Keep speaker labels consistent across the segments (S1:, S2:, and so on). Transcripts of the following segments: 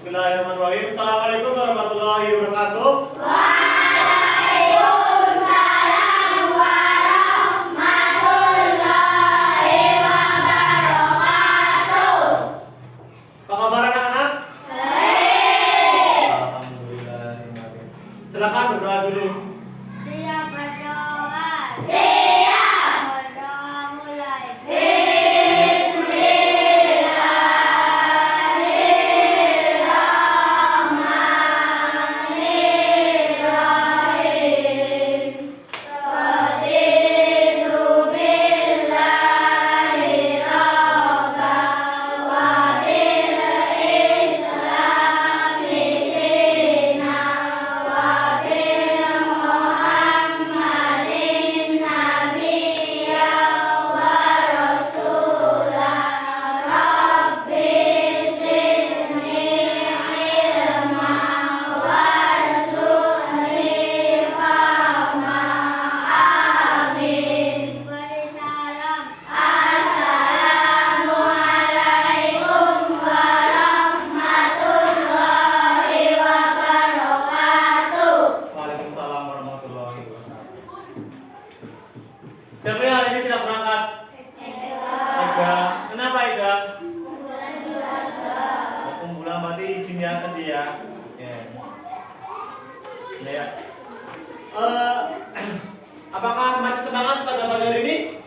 S1: Bismillahirrahmanirrahim. Assalamualaikum warahmatullahi wabarakatuh.
S2: Waalaikumsalam warahmatullahi wabarakatuh.
S1: Apa kabar anak-anak?
S2: Baik.
S1: Alhamdulillah. Silakan berdoa dulu.
S2: Siap berdoa. Siap. Berdoa mulai. Bismillahirrahmanirrahim. Raditu billahi rabba wa bil islami dina wa bil muhammadin nabiyya wa rasula. Rabbi zidni ilma warzuqni fahma. Amin. Beri salam. Assalamualaikum warahmatullahi wabarakatuh.
S1: Waalaikumsalam warahmatullahi wabarakatuh. Siapa yang hari ini tidak berangkat? Ega. Kenapa Ega? Kumpulan berarti izin ya tadi ya. Ya. Ya. Apakah masih semangat pada pagi hari ini?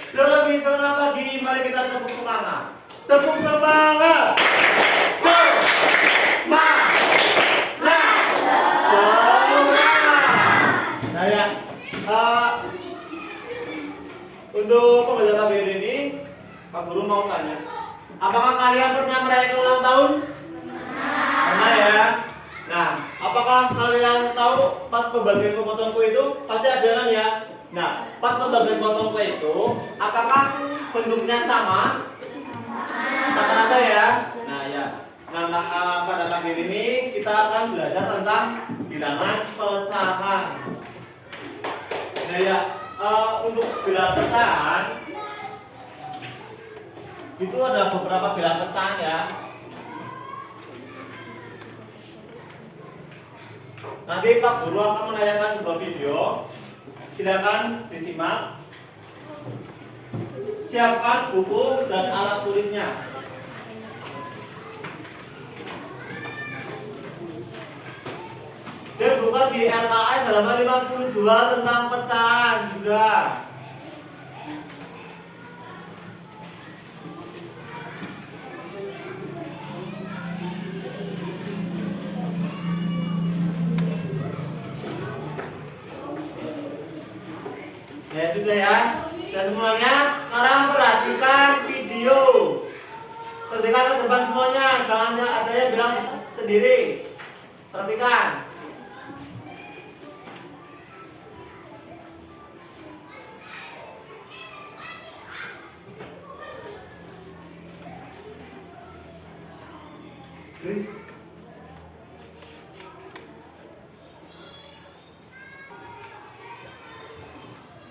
S1: Biar lebih semangat lagi, mari kita tepuk semangat. Tepuk semangat. Semangat. Nah ya, untuk pembelajaran pagi hari ini, Pak Guru mau tanya, apakah kalian pernah merayakan ulang tahun? Pernah ya. Nah, apakah kalian tahu pas pembagian potong kue itu pasti ada kan ya? Nah, pas pembagian potong kue itu, apakah bentuknya sama? Sama rata ya? Nah ya. Nah, pada pagi ini kita akan belajar tentang bilangan pecahan. Nah ya, untuk bilangan pecahan itu ada beberapa bilangan pecahan ya. Nanti Pak Guru akan menayangkan sebuah video. Silakan disimak. Siapkan buku dan alat tulisnya. Dan buka di LKS halaman 52 tentang pecahan juga. Ya sudah ya. Dan semuanya sekarang perhatikan video. Perhatikan ke depan semuanya, jangan ada yang bilang sendiri. Perhatikan. Chris.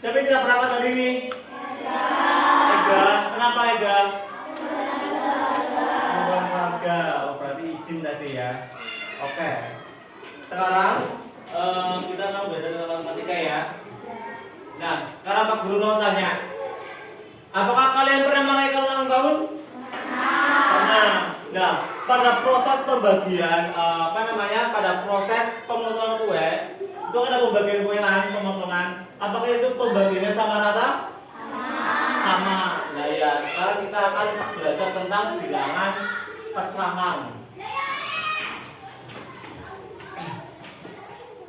S1: Siapa yang tidak berangkat hari ini? Ega. Kenapa Ega? Olahraga. Oh, berarti izin tadi ya. Oke. Sekarang kita mau belajar tentang matematika ya. Nah, sekarang Pak Guru mau tanya. Apakah kalian pernah merayakan ulang tahun? Pernah. Nah, pada proses pembagian pada proses pemotongan kue itu ada pembagian kue kan, pemotongan. Apakah itu pembagiannya sama rata? Sama. Nah ya, sekarang kita akan belajar tentang bilangan pecahan.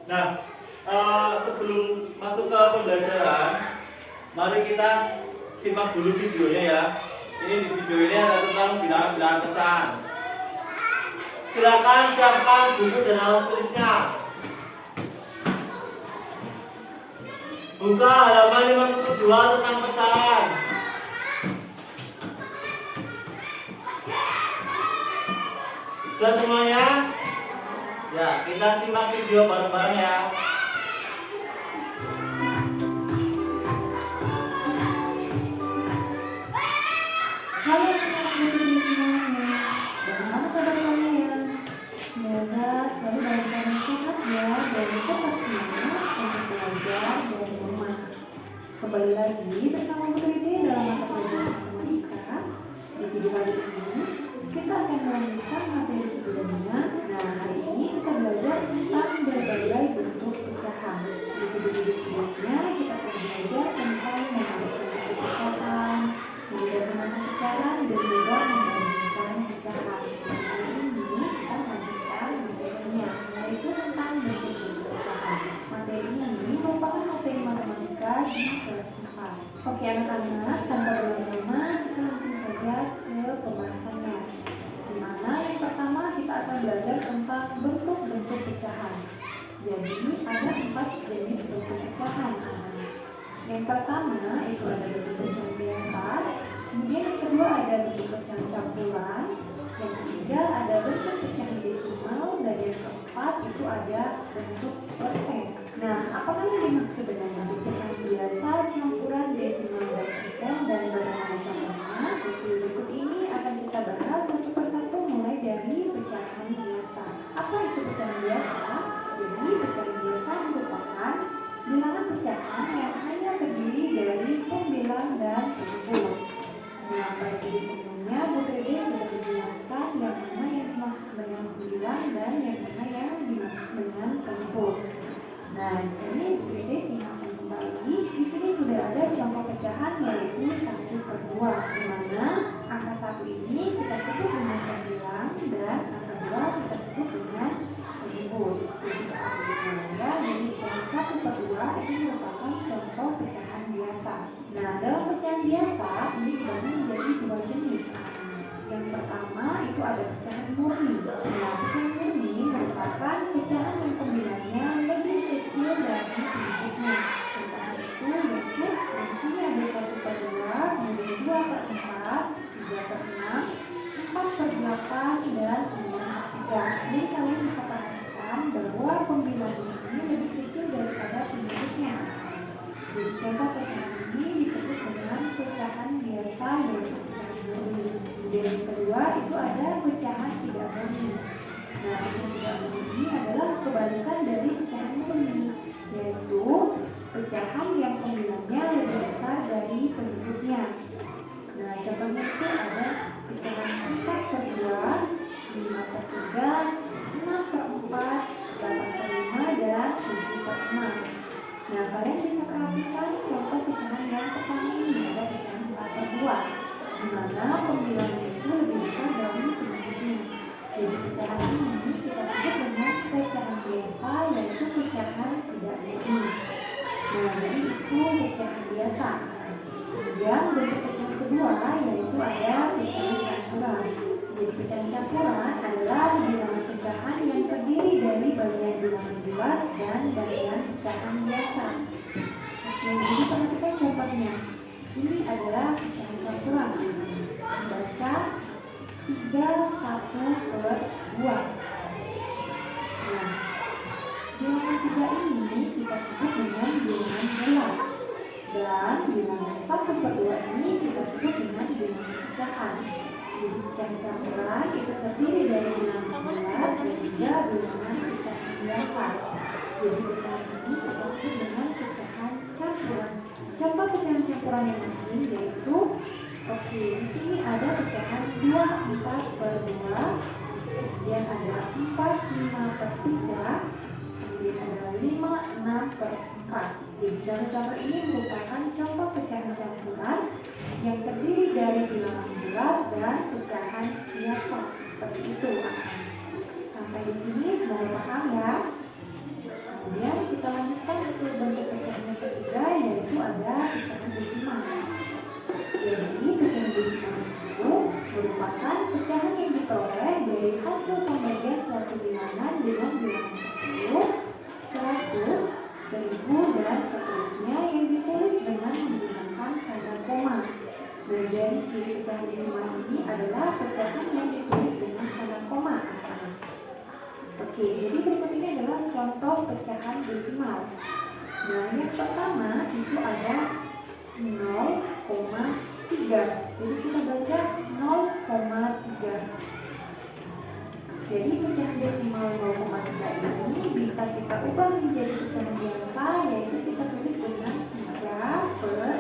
S1: Nah, sebelum masuk ke pembelajaran, mari kita simak dulu videonya ya. Ini di video ini ada tentang bilangan-bilangan pecahan. Silakan siapkan buku dan alat tulisnya. Buka halaman 52 tentang pecahan. Sudah semuanya? Ya, kita simak video bareng-bareng ya.
S3: Halo anak-anak di semuanya. lagi bersama Bu Dede dalam mata pelajaran matematika. Di video kali ini kita akan melanjutkan materi sebelumnya. Nah, hari ini kita belajar tentang berbagai bentuk pecahan. Di video sebelumnya kita akan belajar tentang membuat pecahan, membedakan pecahan, dan juga membandingkan pecahan. Hari ini kita melanjutkan materinya, yaitu tentang bentuk-bentuk pecahan. Materi ini merupakan materi matematika di kelas 4. Oke anak-anak, tanpa berlama-lama kita langsung saja ke pembahasannya. Di mana yang pertama kita akan belajar tentang bentuk-bentuk pecahan. Jadi ada 4 jenis bentuk pecahan. Yang pertama itu ada bentuk pecahan biasa, kemudian yang kedua ada bentuk pecahan campuran, yang ketiga ada bentuk pecahan desimal, dan yang keempat itu ada bentuk persen. Nah, apakah yang dimaksud dengan bentuk pecahan biasa, campuran, desimal, dan persen, dan bagaimana contohnya? Berikut ini akan kita bahas satu persatu mulai dari pecahan biasa. Apa itu pecahan biasa? Jadi pecahan biasa merupakan bilangan pecahan yang hanya terdiri dari pembilang dan penghubung. Nah, pada video sebelumnya Bu Dede sudah menjelaskan yang mana yang dimaksud dengan pembilang dan yang mana yang dimaksud dengan penghubung. Nah, di sini Bu Dede ingatkan kembali, di sini sudah ada contoh pecahan yaitu 1/2, di mana angka 1 ini kita sebut dengan pembilang dan angka 2 kita sebut dengan penghubung. Jadi saat dimulai dari pecahan 1/2 itu merupakan contoh pecahan biasa. Nah, dalam pecahan biasa ini dibagi menjadi 2 jenis. Yang pertama itu ada pecahan murni. Nah, pecahan murni merupakan pecahan yang pembilangnya lebih kecil dari penghubungnya. Contohnya itu yaitu di sini ada 1/2, kemudian 2/4, 3/6, 4/8, dan 9/3. Jadi kalian bisa perhatikan bahwa pembilang ini lebih kecil daripada penghubungnya. Jadi contoh pecahan ini disebut dengan pecahan biasa yaitu pecahan murni. Dan yang kedua itu ada pecahan tidak murni. Nah, pecahan tidak murni ini adalah kebalikan dari pecahan murni, yaitu pecahan yang pembilangnya lebih besar dari penduduknya. Nah, contohnya itu ada pecahan 4/2, 5/3, 6/4, 8/5, dan 7/6. Nah, kalian bisa perhatikan contoh pecahan yang pertama ini ada pecahan 4/2, di mana pembilangnya itu lebih besar dari penduduknya. Jadi pecahan ini kita sebut dengan pecahan biasa yaitu pecahan tidak murni. Nah, jadi itu pecahan biasa. Kemudian bentuk pecahan kedua yaitu ada pecahan campuran. Jadi pecahan campuran adalah bilangan pecahan yang terdiri dari bagian bilangan bulat dan bagian pecahan biasa. Oke, jadi perhatikan contohnya. Ini adalah pecahan campuran. Baca 3/1/2. Nah, bilangan 3 ini kita sebut dengan bilangan bulat. Dan bilangan 1/2 ini kita sebut dengan bilangan pecahan. Jadi pecahan campuran itu terdiri dari bilangan bulat dan juga bilangan pecahan biasa. Jadi pecahan ini kita sebut dengan pecahan campuran. Contoh pecahan campuran yang lain yaitu di sini ada pecahan 2/4/2, kemudian ada 4/5/3, kemudian ada 5/6/4. Jadi contoh-contoh ini merupakan contoh pecahan campuran yang terdiri dari bilangan bulat dan pecahan biasa. Seperti itu. Sampai di sini semoga paham ya. Kemudian kita lanjutkan ke bentuk pecahan yang ketiga yaitu ada pecahan desimal. Jadi pecahan desimal itu merupakan pecahan yang diperoleh dari hasil pembagian suatu bilangan dengan bilangan 10, 100, 1000, dan seterusnya yang ditulis dengan menggunakan tanda koma. Dan dari ciri pecahan desimal ini adalah pecahan yang ditulis dengan tanda koma. Oke, jadi berikut ini adalah contoh pecahan desimal. Nah, yang pertama itu ada 0,3. Jadi kita baca 0,3. Jadi pecahan desimal 0,3 ini bisa kita ubah menjadi pecahan biasa, yaitu kita tulis dengan 3/3.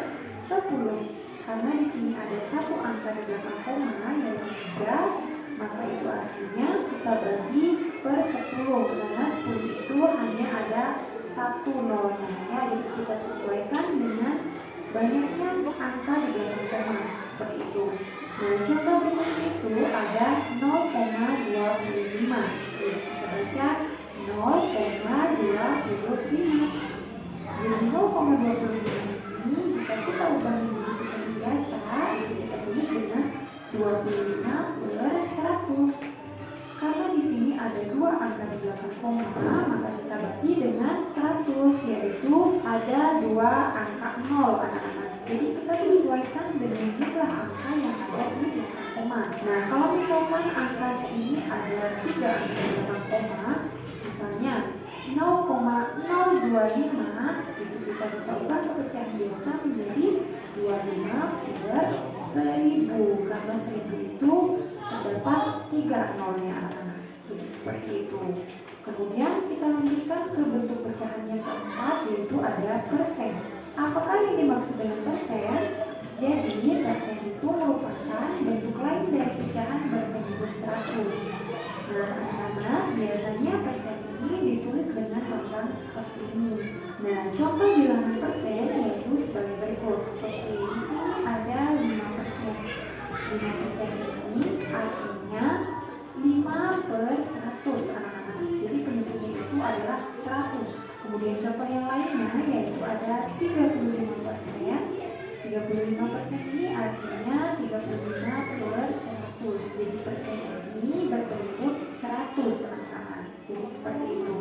S3: sini ada satu angka di belakang koma yaitu 3, maka itu artinya kita bagi per 10 karena 10 itu hanya ada satu nolnya ya, jadi kita sesuaikan dengan banyaknya angka di belakang koma seperti itu. Nah, contoh berikutnya itu ada 0,25. Jadi kita baca 0,25. Jadi 0,25 ini jika kita ubah menjadi pecahan biasa, itu kita tulis dengan 25 per 100. Karena di sini ada dua angka di belakang koma, maka kita bagi dengan 100, yaitu ada dua angka 0 anak-anak. Jadi kita sesuaikan dengan jumlah angka yang ada di belakang koma. Nah, kalau misalkan angka ini ada 3 angka di belakang koma, misalnya 0,025, itu kita bisa ubah ke pecahan biasa menjadi 25 per 1000. Karena 1000 itu terdapat 3 nolnya anak-anak. Jadi seperti itu. Kemudian kita lanjutkan ke bentuk pecahan yang keempat, yaitu ada persen. Apakah yang dimaksud dengan persen? Jadi persen itu merupakan bentuk lain dari pecahan berbentuk 100. Nah, anak-anak, biasanya persen ini ditulis dengan lambang seperti ini. Nah, contoh bilangan persen yaitu sebagai berikut. Oke, di sini ada 5%. 5% ini artinya 5 per 100 anak-anak. Jadi bentuknya itu adalah 100. Kemudian contoh yang lainnya yaitu ada 35%. 35% ini artinya 35 per 100. Jadi persen ini berbentuk 100 anak-anak. Jadi seperti itu.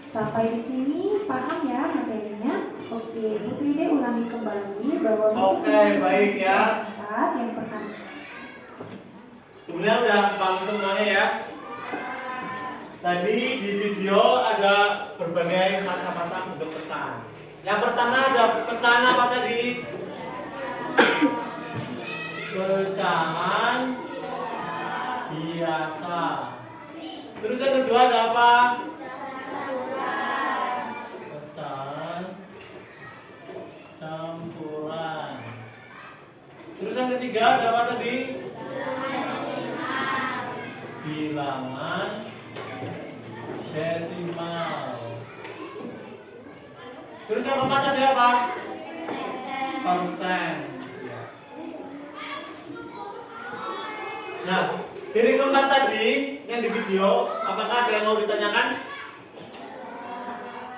S3: Sampai di sini paham ya materinya? Oke, Bu Tride ulangi kembali bahwa
S1: Oke, baik ya.
S3: yang pertama.
S1: Sebenarnya udah paham semuanya ya. Tadi di video ada berbagai kata-kata bentuk pecahan. Yang pertama ada pecahan apa tadi? Pecahan biasa. Terus yang kedua ada apa? Pecahan campuran. Terus yang ketiga ada apa tadi? Bilangan desimal. Terus yang keempat tadi apa? Persen. Nah, dari keempat tadi yang di video, apakah ada yang mau ditanyakan?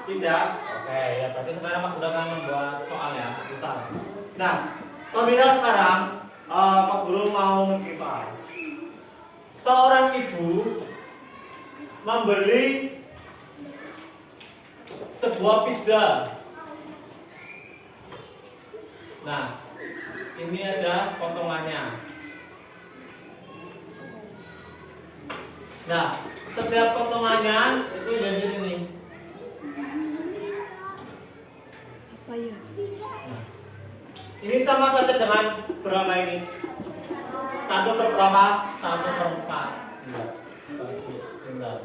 S1: Tidak. Oke, ya berarti sekarang Pak Guru akan membuat soal ya, misal. Nah, apabila sekarang Pak Guru mau mengisah, seorang ibu membeli sebuah pizza. Nah, ini ada potongannya. Nah, setiap potongannya itu jadi ini.
S3: Apa ya?
S1: Nah, ini sama saja dengan berapa ini? 1 per berapa? 1 per 4. Ya, bagus, pintar.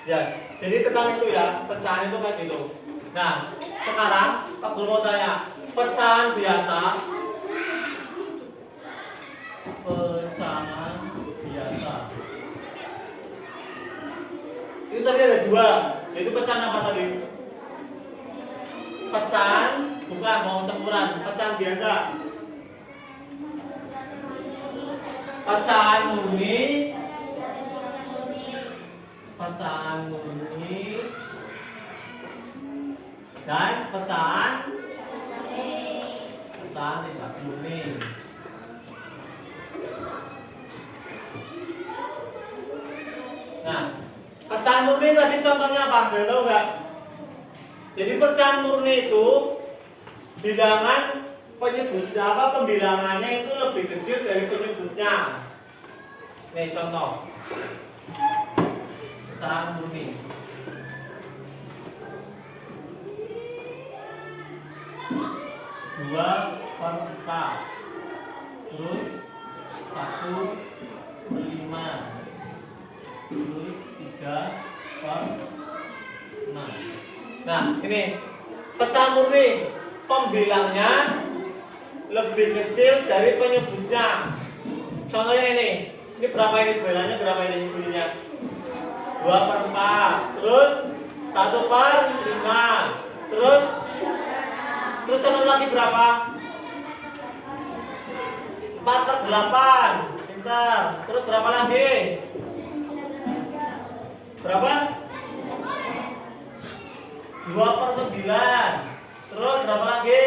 S1: Ya, jadi tentang itu ya, pecahan itu kayak gitu. Nah, sekarang Pak Guru mau tanya, pecahan biasa, pecahan biasa. Itu tadi ada 2, yaitu pecahan apa tadi? Pecahan, bukan mau campuran, pecahan biasa. Pecahan murni, pecahan murni, dan pecahan tidak murni. Nah, pecahan murni tadi contohnya apa? Ada tahu nggak? Jadi pecahan murni itu bilangan penyebutnya apa, pembilangannya itu lebih kecil dari penyebutnya. Nih contoh pecahan murni. Dua per 4, terus 1 per 5, terus 3 per 6. Nah ini pecahan murni, pembilangnya lebih kecil dari penyebutnya. Contohnya ini berapa ini bilangnya berapa ini bunyinya? 2/4. Terus 1/5. Terus contoh lagi berapa? 4/8. Pintar. Terus berapa lagi? Berapa? 2/9. Terus berapa lagi?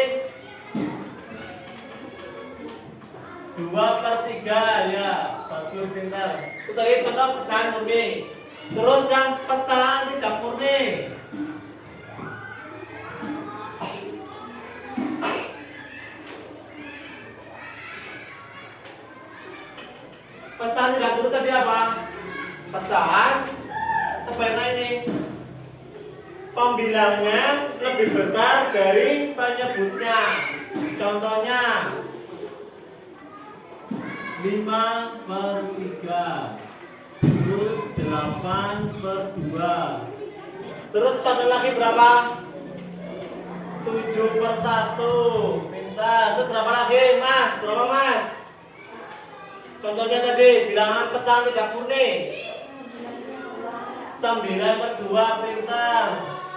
S1: 2/3. Ya, bagus, pintar. Itu tadi contoh pecahan murni. Terus yang pecahan tidak murni. Pecahan tidak murni tadi apa? Pecahan sebenarnya ini pembilangnya lebih besar dari penyebutnya. Contohnya 5/3. Terus 8/2. Terus contoh lagi berapa? 7/1. Pintar. Terus berapa lagi, Mas? Berapa, Mas? Contohnya tadi bilangan pecahan tidak murni. 9/2. Pintar.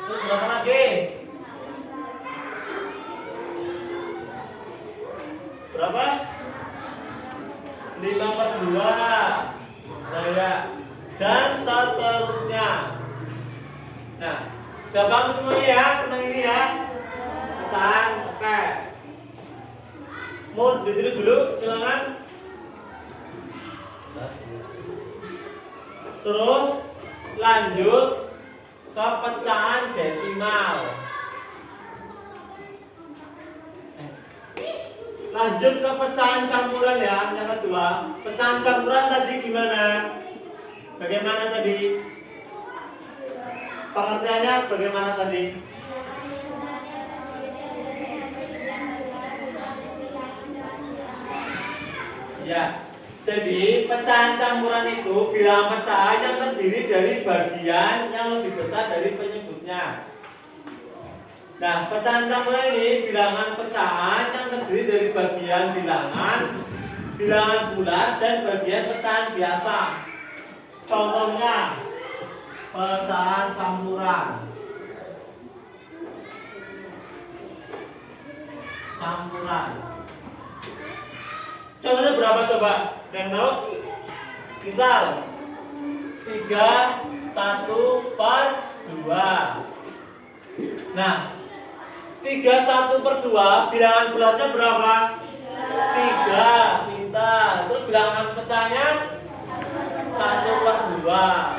S1: Terus berapa lagi? Berapa? 5/2. Saya dan seterusnya. Nah, gampang semuanya ya tentang ini ya. Pecahan, oke. Mau ditulis dulu, silakan. Terus lanjut ke pecahan desimal. Lanjut ke pecahan campuran ya, yang kedua. Pecahan campuran tadi gimana? Bagaimana tadi? Pengertiannya bagaimana tadi? Ya, jadi pecahan campuran itu bilangan pecahan yang terdiri dari bagian yang lebih besar dari penyebutnya. Nah, pecahan campuran ini bilangan pecahan yang terdiri dari bagian bilangan bulat, dan bagian pecahan biasa. Contohnya, pecahan campuran. Contohnya berapa coba? Yang tahu? Misal 3/1/2. Nah, 3/1/2 bilangan bulatnya berapa? 3. Pintar. Terus bilangan pecahnya 1/2.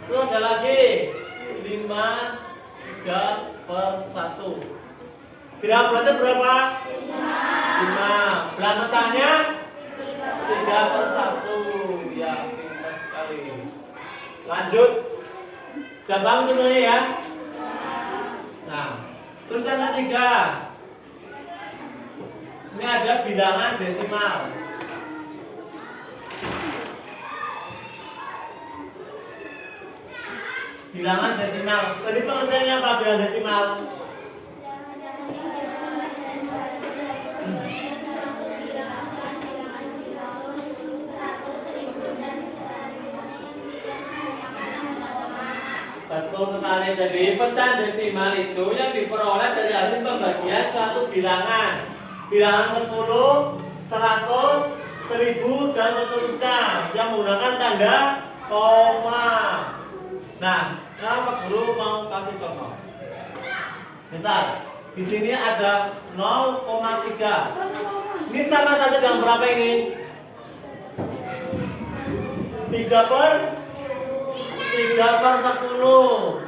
S1: Terus ada lagi 5/3/1. Bilangan bulatnya berapa? 5. Bilangan pecahnya 3/1. Ya, pintar sekali. Lanjut. Gampang semuanya ya. Nah, terus yang ketiga, ini ada bilangan desimal. Bilangan desimal. Tadi pengertiannya apa bilangan desimal? Betul sekali. Jadi pecahan desimal itu yang diperoleh dari hasil pembagian suatu bilangan. Bilangan 10, 100, 1000 dan seterusnya yang menggunakan tanda koma. Nah, sekarang Pak Guru mau kasih contoh. Misal, di sini ada 0,3. Ini sama saja dengan berapa ini? 3/10.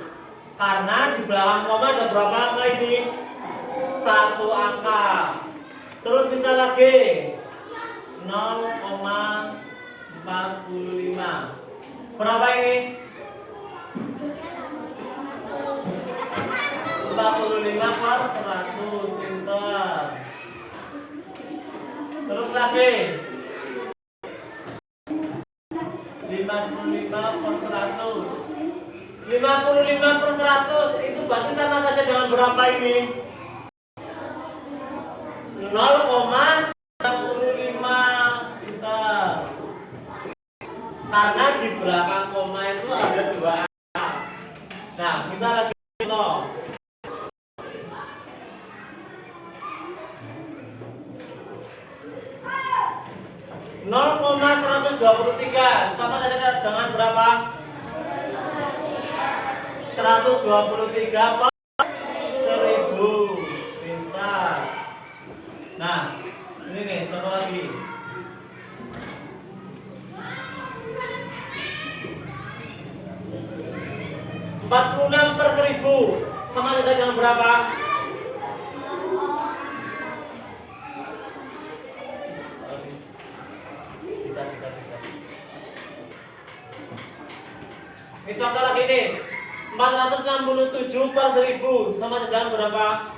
S1: Karena di belakang koma ada berapa angka ini? 1 angka. Terus bisa lagi 0,45. Berapa ini? 45/100. Pintar. Terus lagi 55/100. 55/100 itu berarti sama saja dengan berapa ini? 0,5. 0,65. Pintar. Karena di belakang koma itu ada 2 angka. Nah, kita lagi contoh. 0,123 sama saja dengan berapa? 123 per 1000. Pintar. Nah, ini nih contoh lagi. 46 per 1000 sama saja dengan berapa? Ini contoh lagi nih. 467 per 1000 sama saja dengan berapa?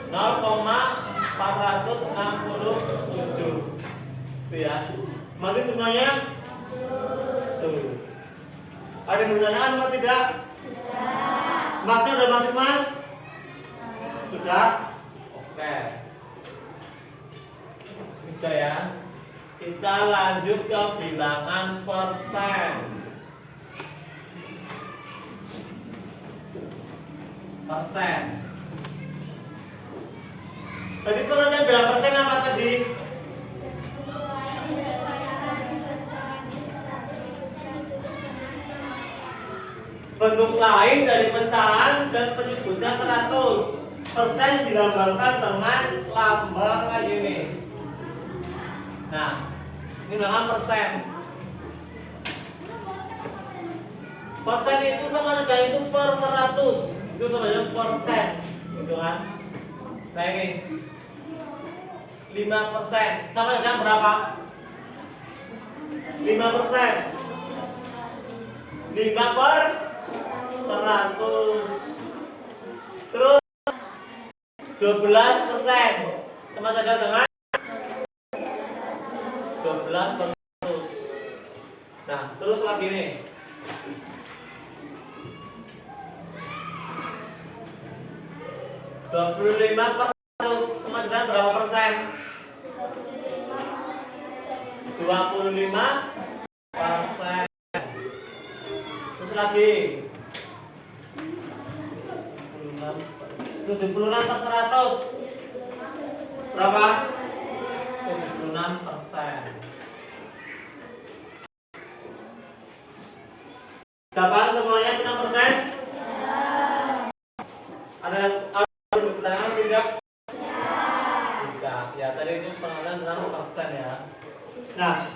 S1: 0,467. Itu ya. Masih semuanya? Tuh. Ada yang bertanya atau tidak? Masnya udah masuk, Mas? Sudah? Oke. Sudah ya. Kita lanjut ke bilangan persen. Persen. Tadi pengertian bilang persen apa tadi? Bentuk lain dari pecahan dan penyebutnya 100. Persen dilambangkan dengan lambang kayak gini. Nah, ini dengan persen. Persen itu sama saja itu per 100. Itu sama saja persen, gitu kan? Nah ini 5% sama saja berapa? 5%. 5 per 100. Terus 12% sama saja dengan 12 per 100. Nah, terus lagi nih. 25 per 100 sama dengan berapa persen? 25 persen. Terus lagi 76 per 100 berapa? 76%. Dapat semuanya 6%? Ada pertanyaan tidak? Tidak. Ya tadi itu pengertian tentang persen ya. Nah,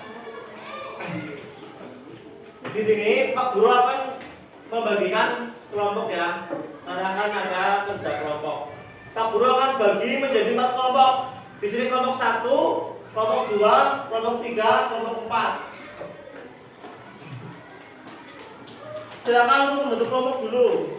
S1: di sini Pak Guru akan membagikan kelompok ya. Karena kan ada kerja kelompok. Pak Guru akan bagi menjadi 4 kelompok. Di sini kelompok 1, kelompok 2, kelompok 3, kelompok 4. Silakan untuk membentuk kelompok dulu.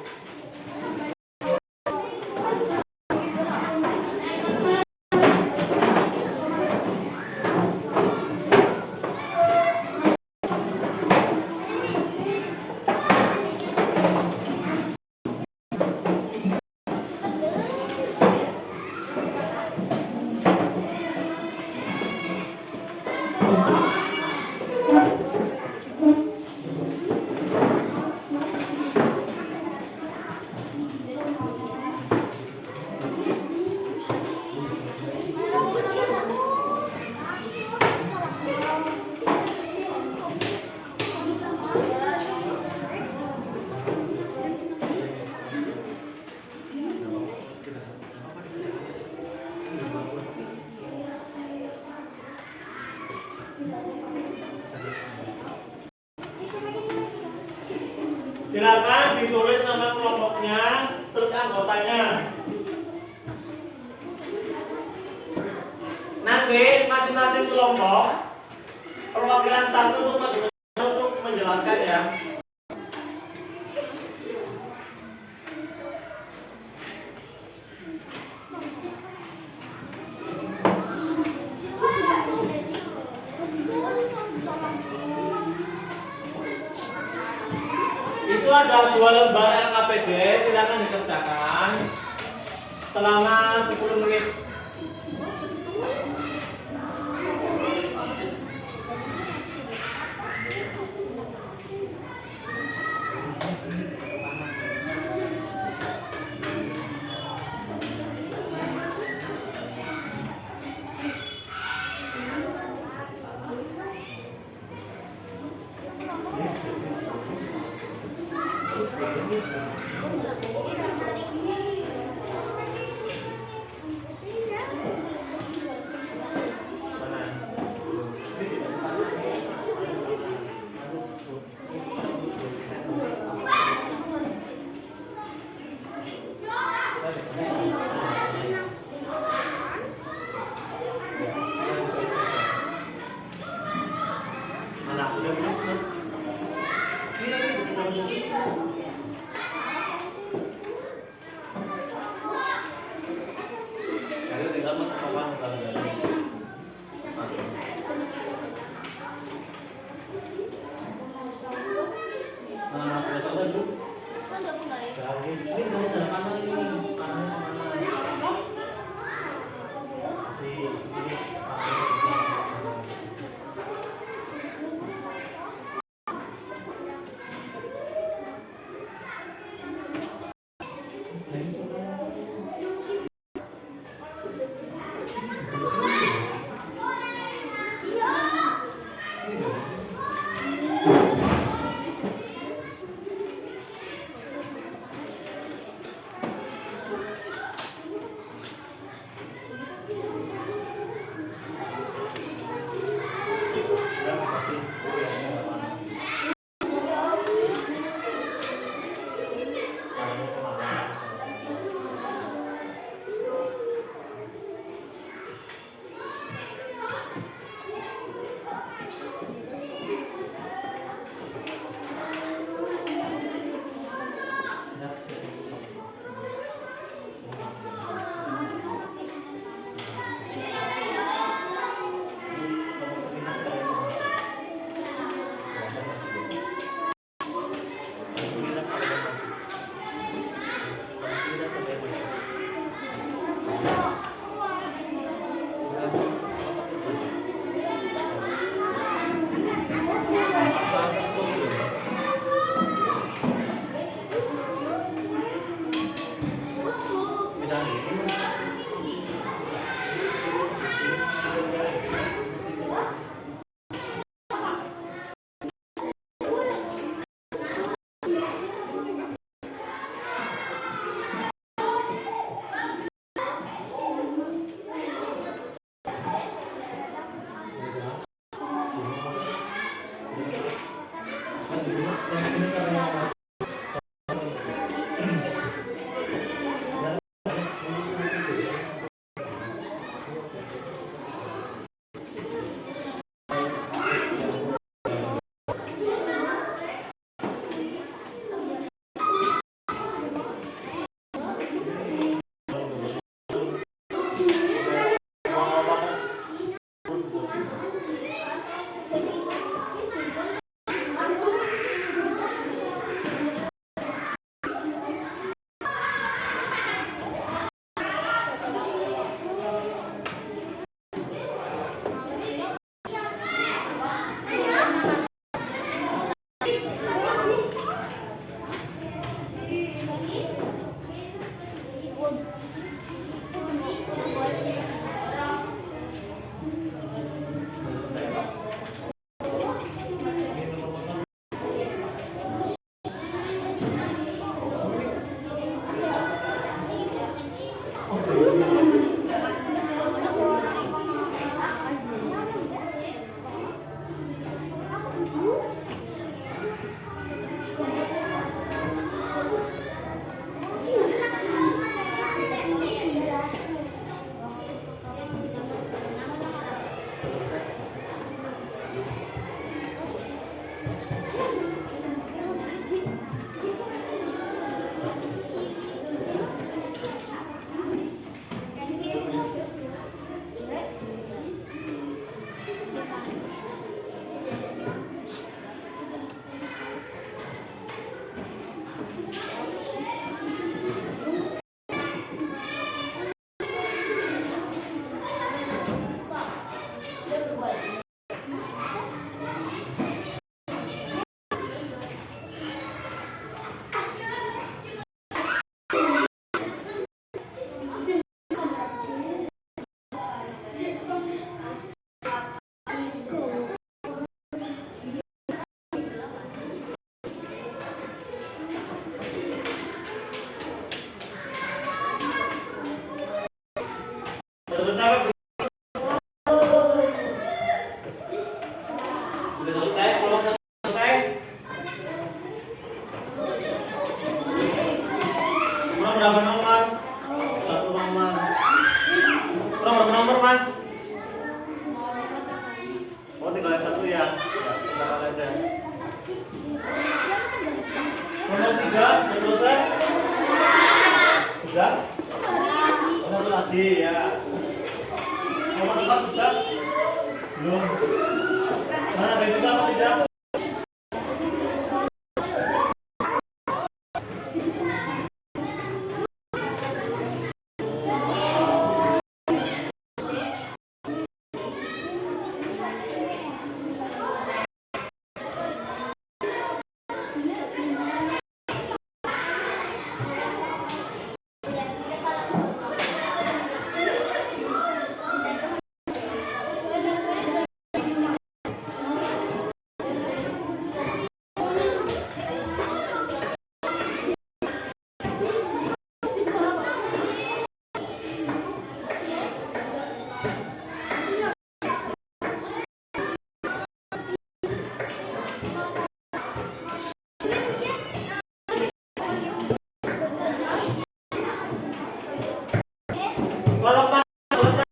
S1: Silakan ditulis nama kelompoknya, terus anggotanya. Nanti masing-masing kelompok perwakilan satu untuk menjelaskan ya. Itu ada 2 lembar LKPD, silakan dikerjakan. selama 10 menit. selesai Pak? Sudah selesai, kelompok satu selesai. Kurang berapa nomor? Satu nomor. Kurang berapa nomor Mas? Oh tinggal yang satu ya. Kita aja. Nomor 3 sudah selesai? Sudah? Oh, satu lagi ya. Nomor 4 sudah? Belum. Mana ada yang bisa apa tidak? Kelompok selesai.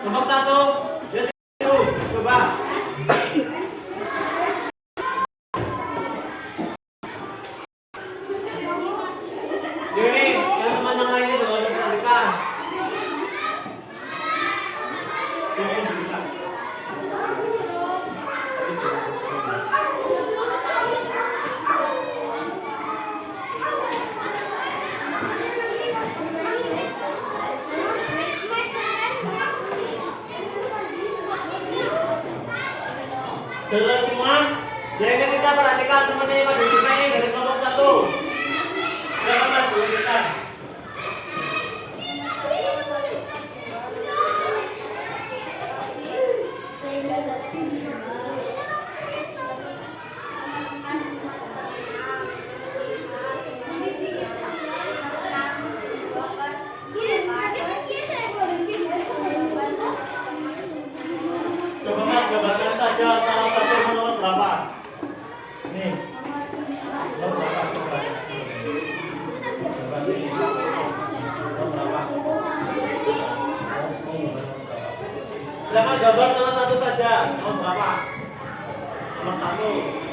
S1: Kelompok 1 ya situ. Coba. Ini teman-teman yang lainnya juga udah perhatikan. Jelas semua? Jadi kita perhatikan teman-teman pada ini dari kelompok 1. Silakan dulu kita. Coba Mas gambarkan saja salah satu nomor berapa? Nih. Nomor berapa? Coba. Coba sini. Nomor berapa? Silakan gambar salah satu saja. Nomor berapa? Nomor 1.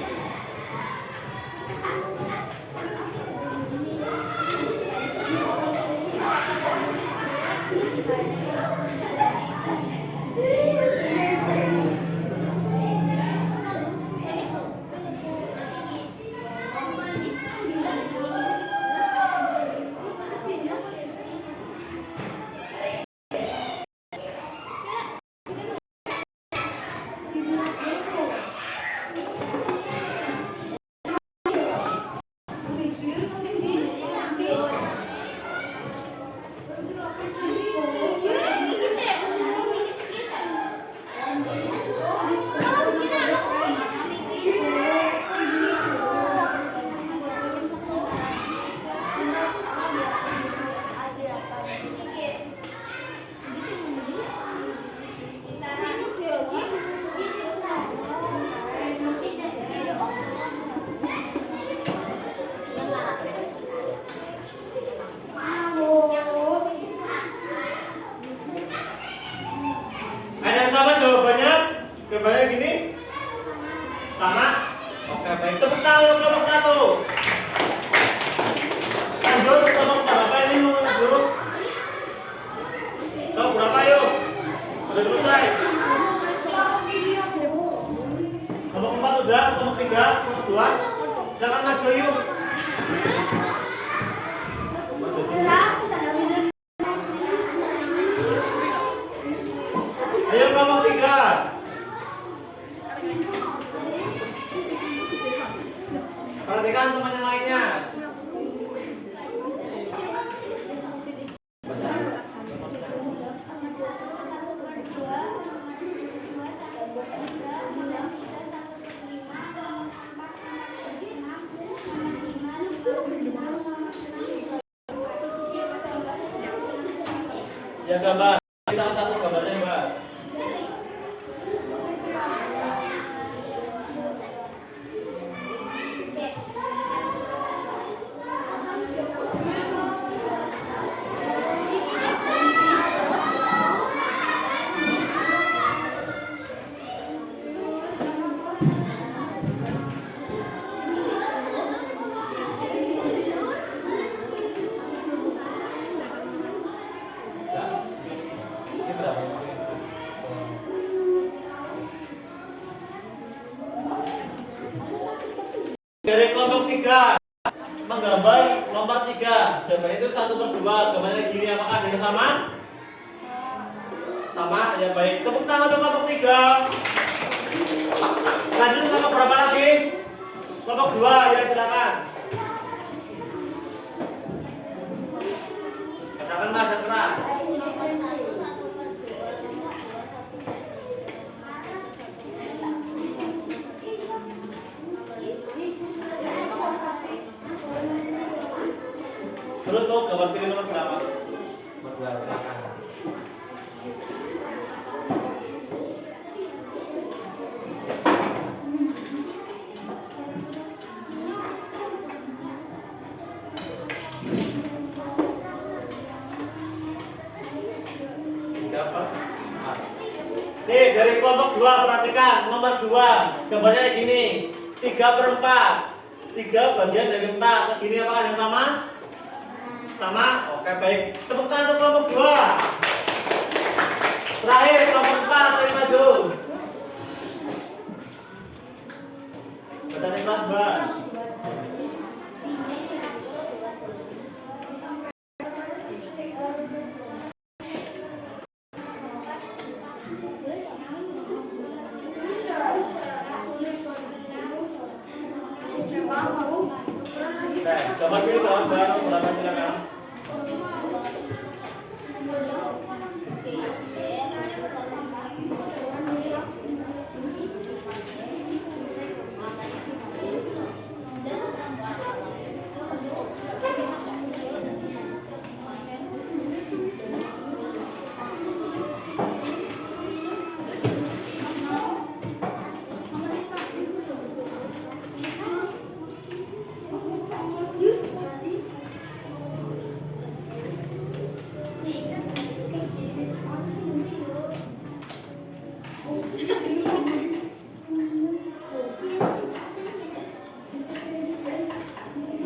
S1: Ya gambar. Salah satu gambarnya Mbak. Ini berapa? Dari kelompok 3 menggambar nomor 3. Jawabannya itu 1/2. Gambarnya gini, apakah ada yang sama? Sama, ya baik. Tepuk tangan untuk kelompok 3. Lanjut kelompok berapa lagi? Kelompok 2, ya silakan. Katakan Mas yang keras. Terus mau gambar pilih nomor berapa? Nomor 2, silakan. Dapat. Nih dari kelompok 2 perhatikan nomor 2 gambarnya kayak gini 3/4 3 bagian dari 4 ini apakah yang sama? Sama? Oke baik, tepuk tangan untuk kelompok 2. Terakhir kelompok 4 yang maju. Bertanya kelas Mbak. Coba pilih kawan baru berapa silakan.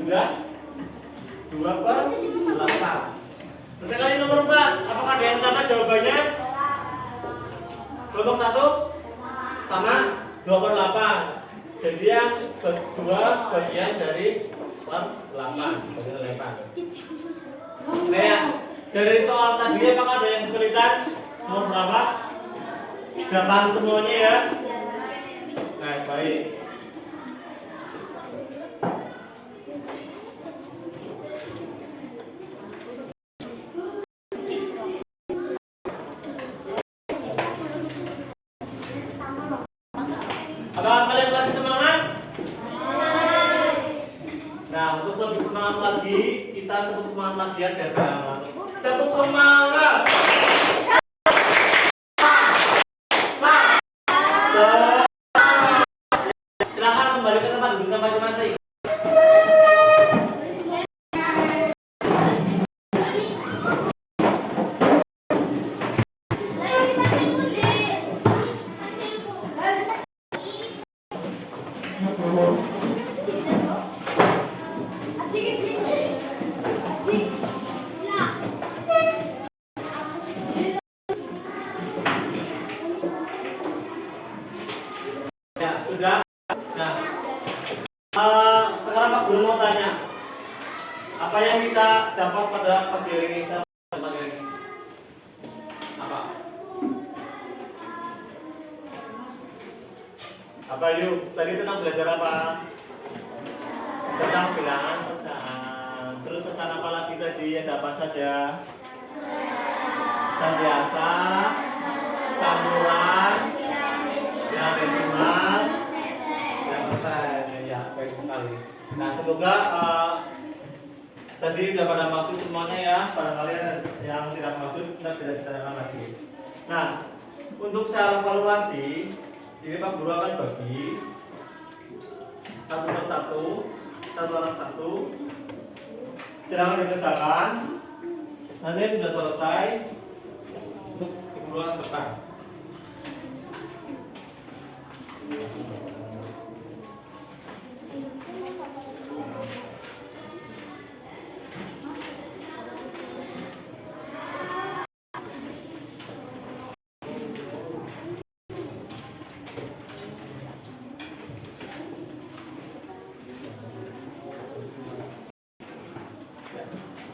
S1: Sudah? 2/8. Nanti kali nomor 4, apakah ada yang sama jawabannya? Kelompok 1? Sama? 2/8. Jadi yang kedua bagian dari 8. Bagian 8. Nah ya, dari soal tadi apakah ada yang kesulitan? Nomor berapa? 8 semuanya ya? Nah baik. Apakah kalian lebih semangat? Nah, untuk lebih semangat lagi, kita tepuk semangat lagi ya biar kalian. Tepuk semangat. Silakan kembali ke tempat duduk masing-masing. Ya, sudah. Nah, sekarang Pak Guru mau tanya, apa yang kita dapat pada pagi hari ini? Apa? Apa yuk? Tadi tentang belajar apa? Tentang bilangan pecahan. Terus pecahan apa lagi tadi? Ada apa saja? Biasa, campuran, yang desimal, yang persen. Ya, baik sekali. Nah, semoga Tadi udah pada maksud semuanya ya. Barangkali ada yang tidak maksud, kita tidak ditanyakan lagi. Nah, untuk secara evaluasi, ini Pak Guru akan bagi satu persatu, satu anak satu. Silakan dikerjakan. Nanti sudah selesai untuk keperluan depan.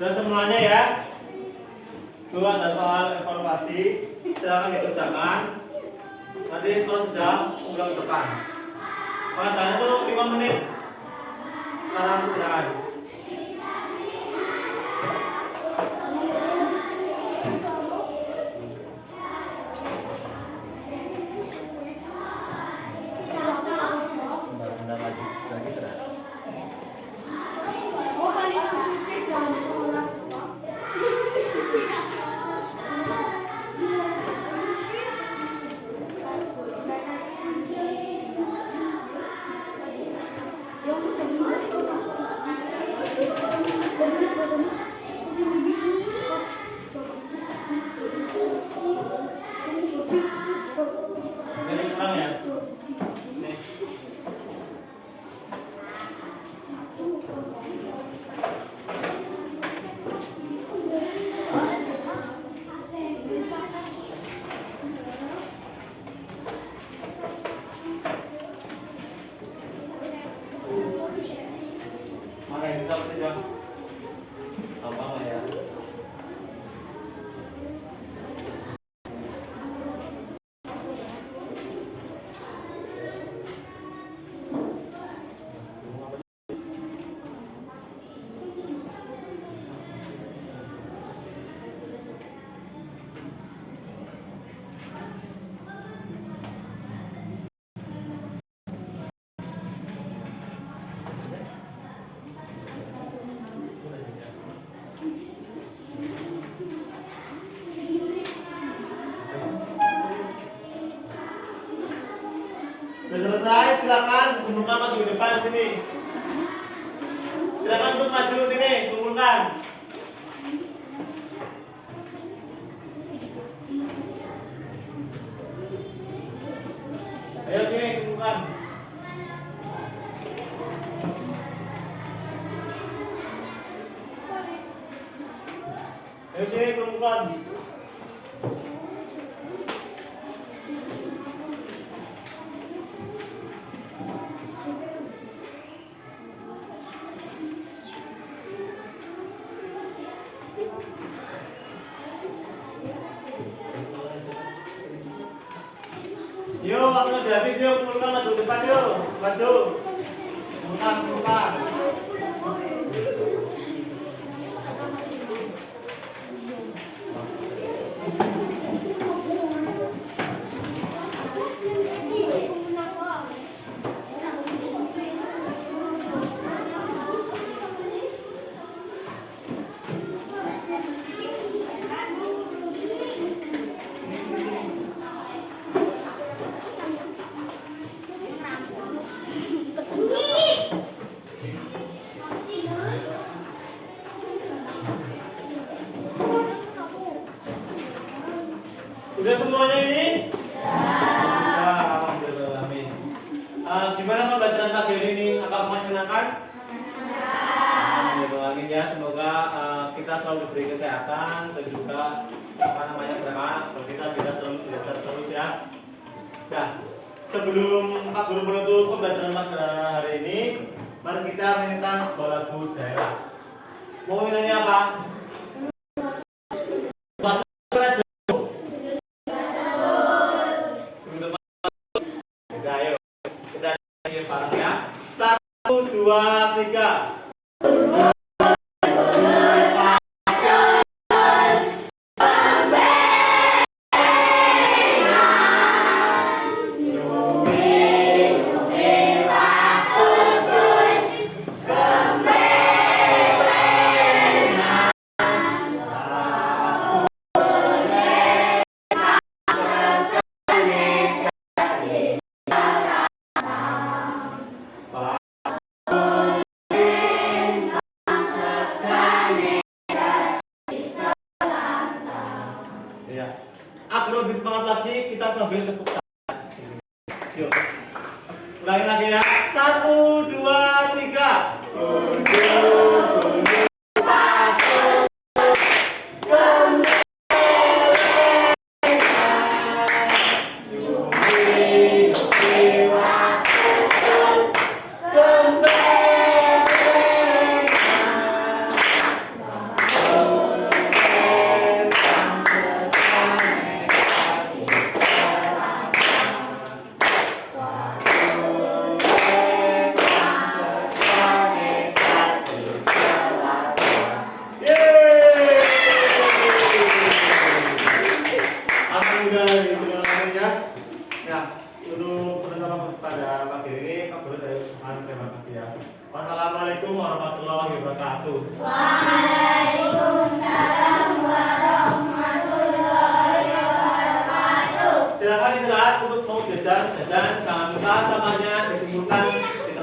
S1: Sudah semuanya ya. Itu ada soal evaluasi. Silakan dikerjakan. Nanti kalau sudah ulang ke depan. Pengajarannya itu 5 menit. Sekarang kerjakan. Bentar lagi terus. Ini kurang ya? Nih. Mana yang bisa kita apa nggak ya? Sudah selesai, silakan kumpulkan maju ke depan sini. Silakan untuk maju sini, kumpulkan. Ayo sini, kumpulkan. Ayo sini, kumpulkan. Yuk, waktu udah habis, yuk kumpulkan maju depan yuk, maju. Kumpulkan. Udah semuanya ini? Ya, alhamdulillah. Amin. Gimana pembelajaran pagi hari ini? Apakah menyenangkan? Alhamdulillah. Amin ya. Semoga kita selalu diberi kesehatan dan juga gerakan kita selalu belajar terus ya. Nah, sebelum Pak Guru menutup pembelajaran pada hari ini, mari kita menyanyikan sebuah lagu daerah. Mau nyanyi apa? Ayo kita nyanyi bareng ya. 1, 2, 3. Ya. Agar lebih semangat lagi kita sambil tepuk tangan. Yuk. Ulangi lagi ya. 1, 2, 3. Wassalamualaikum warahmatullahi wabarakatuh.
S2: Waalaikumsalam warahmatullahi wabarakatuh.
S1: Silakan istirahat untuk mau jajan, jangan lupa samanya